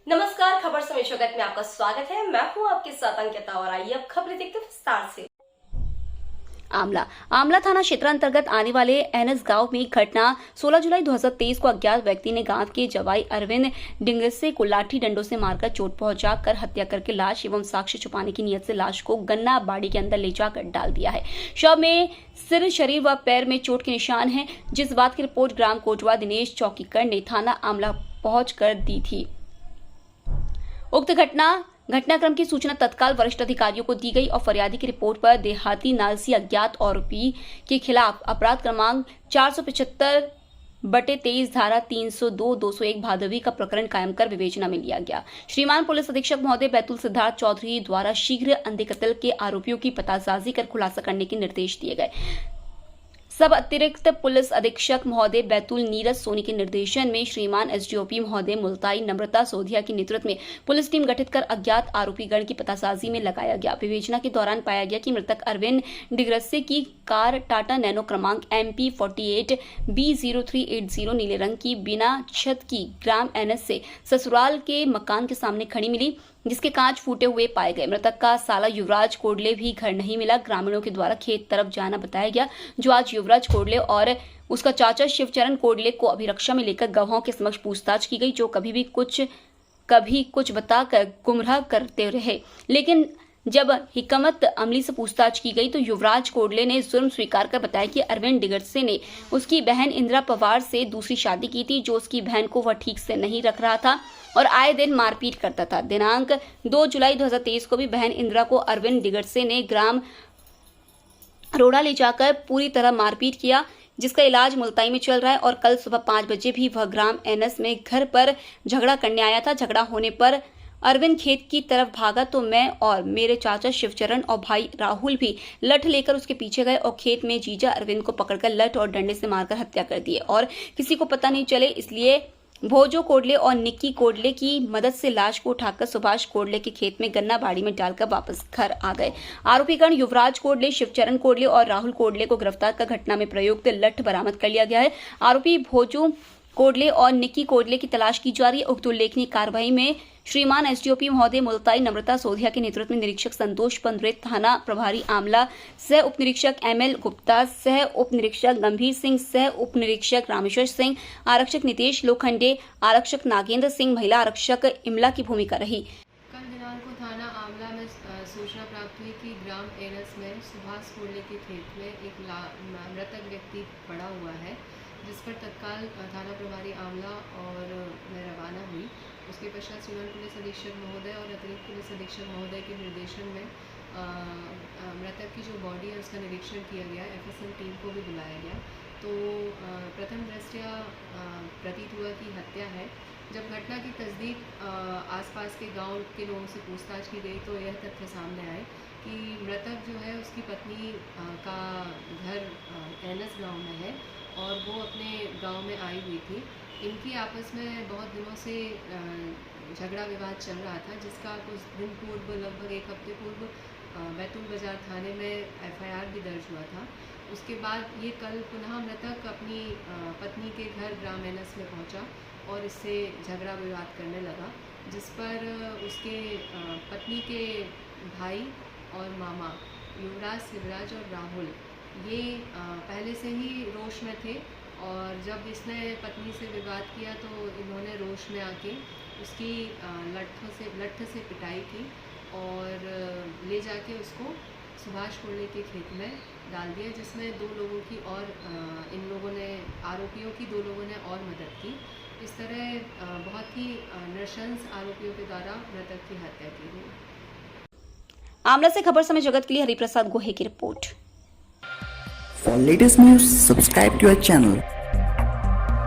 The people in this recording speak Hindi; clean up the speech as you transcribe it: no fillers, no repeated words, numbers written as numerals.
नमस्कार, खबर समय जगत में आपका स्वागत है। मैं हूं आपके साथ अंकिता और आइए अब खबरें देखते हैं विस्तार से। आमला थाना क्षेत्र अंतर्गत आने वाले एनएस गांव में घटना 16 जुलाई 2023 को अज्ञात व्यक्ति ने गांव के जवाई अरविंद डिंगरसे को लाठी डंडों से मारकर चोट पहुंचाकर हत्या करके लाश एवं साक्ष्य छुपाने की नीयत से लाश को गन्ना बाड़ी के अंदर ले जाकर डाल दिया है। शव में सिर, शरीर व पैर में चोट के निशान हैं, जिस बात की रिपोर्ट ग्राम कोटवा दिनेश चौकीकर ने थाना आमला पहुंचकर दी थी। उक्त घटनाक्रम की सूचना तत्काल वरिष्ठ अधिकारियों को दी गई और फरियादी की रिपोर्ट पर देहाती नालसी अज्ञात आरोपी के खिलाफ अपराध क्रमांक 475/23 धारा 302-201 भादवी का प्रकरण कायम कर विवेचना में लिया गया। श्रीमान पुलिस अधीक्षक महोदय बैतूल सिद्धार्थ चौधरी द्वारा शीघ्र अंधे कत्ल के आरोपियों की पतासाजी कर खुलासा करने के निर्देश दिए गए। सब अतिरिक्त पुलिस अधीक्षक महोदय बैतूल नीरज सोनी के निर्देशन में श्रीमान एसडीओपी महोदय मुल्ताई नम्रता सोधिया के नेतृत्व में पुलिस टीम गठित कर अज्ञात आरोपी गण की पतासाजी में लगाया गया। विवेचना के दौरान पाया गया कि मृतक अरविंद डिग्रसे की कार टाटा नैनो क्रमांक MP 48B0380 नीले रंग की बिना छत की ग्राम एनएस से ससुराल के मकान के सामने खड़ी मिली, जिसके कांच फूटे हुए पाए गए। मृतक का साला युवराज कोडले भी घर नहीं मिला। ग्रामीणों के द्वारा खेत तरफ जाना बताया गया, जो आज युवराज कोडले और उसका चाचा शिवचरण कोडले को अभिरक्षा में लेकर गवाहों के समक्ष पूछताछ की गई, जो कभी कुछ बताकर गुमराह करते रहे। लेकिन जब हिकमत अमली से पूछताछ की गई तो युवराज कोडले ने जुर्म स्वीकार कर बताया कि अरविंद डिगरसे ने उसकी बहन इंदिरा पवार से दूसरी शादी की थी, जो उसकी बहन को वह ठीक से नहीं रख रहा था और आए दिन मारपीट करता था। दिनांक 2 जुलाई 2023 को भी बहन इंदिरा को अरविंद डिगरसे ने ग्राम रोड़ा ले जाकर पूरी तरह मारपीट किया, जिसका इलाज मुल्ताई में चल रहा है। और कल सुबह 5 बजे भी वह ग्राम एनएस में घर पर झगड़ा करने आया था। झगड़ा होने पर अरविंद खेत की तरफ भागा तो मैं और मेरे चाचा शिवचरण और भाई राहुल भी लठ लेकर उसके पीछे गए और खेत में जीजा अरविंद को पकड़कर लठ और डंडे से मारकर हत्या कर दिए और किसी को पता नहीं चले, इसलिए भोजो कोडले और निक्की कोडले की मदद से लाश को उठाकर सुभाष कोडले के खेत में गन्ना बाड़ी में डालकर वापस घर आ गए। आरोपीगण युवराज कोडले, शिवचरण कोडले और राहुल कोडले को गिरफ्तार कर घटना में प्रयुक्त लठ बरामद कर लिया गया है। आरोपी भोजो कोडले और निक्की कोडले की तलाश की जा रही है। उक्त उल्लेखनीय कार्रवाई में श्रीमान एसडीओपी महोदय मुल्ताई नम्रता सोधिया के नेतृत्व में निरीक्षक संतोष पंद्रे, थाना प्रभारी आमला, सह उप निरीक्षक ML गुप्ता, सह उप निरीक्षक गंभीर सिंह, सह उप निरीक्षक रामेश्वर सिंह, आरक्षक नितेश लोखंडे, आरक्षक नागेंद्र सिंह, महिला आरक्षक इमला की भूमिका रही। कल दिनांक को थाना आमला में सूचना प्राप्त हुई कि ग्राम एनएस में सुभाष कोडले के खेत में एक मृतक व्यक्ति पड़ा हुआ है, जिस पर तत्काल थाना प्रभारी आमला और मैं रवाना हुई। उसके पश्चात श्रीमान पुलिस अधीक्षक महोदय और अतिरिक्त पुलिस अधीक्षक महोदय के निर्देशन में मृतक की जो बॉडी है उसका निरीक्षण किया गया। FSL टीम को भी बुलाया गया। तो प्रथम दृष्टया प्रतीत हुआ कि हत्या है। जब घटना की तस्दीक आसपास के गांव के लोगों से पूछताछ की गई तो यह तथ्य सामने आए कि मृतक जो है उसकी पत्नी का घर एनएस गांव में है और वो अपने गांव में आई हुई थी। इनकी आपस में बहुत दिनों से झगड़ा विवाद चल रहा था, जिसका कुछ दिन पूर्व, लगभग 1 हफ्ते पूर्व बैतूल बाजार थाने में FIR भी दर्ज हुआ था। उसके बाद ये कल पुनः मृतक अपनी पत्नी के घर ग्राम एनएस में पहुंचा और इससे झगड़ा विवाद करने लगा, जिस पर उसके पत्नी के भाई और मामा युवराज, शिवराज और राहुल ये पहले से ही रोष में थे और जब इसने पत्नी से विवाद किया तो इन्होंने रोष में आके उसकी लठ से पिटाई की और ले जाके उसको सुभाष कोडले के खेत में डाल दिया, जिसमें 2 लोगों की और इन लोगों ने, आरोपियों की 2 लोगों ने और मदद की। इस तरह बहुत ही नृशंस आरोपियों के द्वारा मृतक की हत्या की गई। आमला से खबर समय जगत के लिए हरिप्रसाद गोहे की report. For latest news, subscribe to our channel.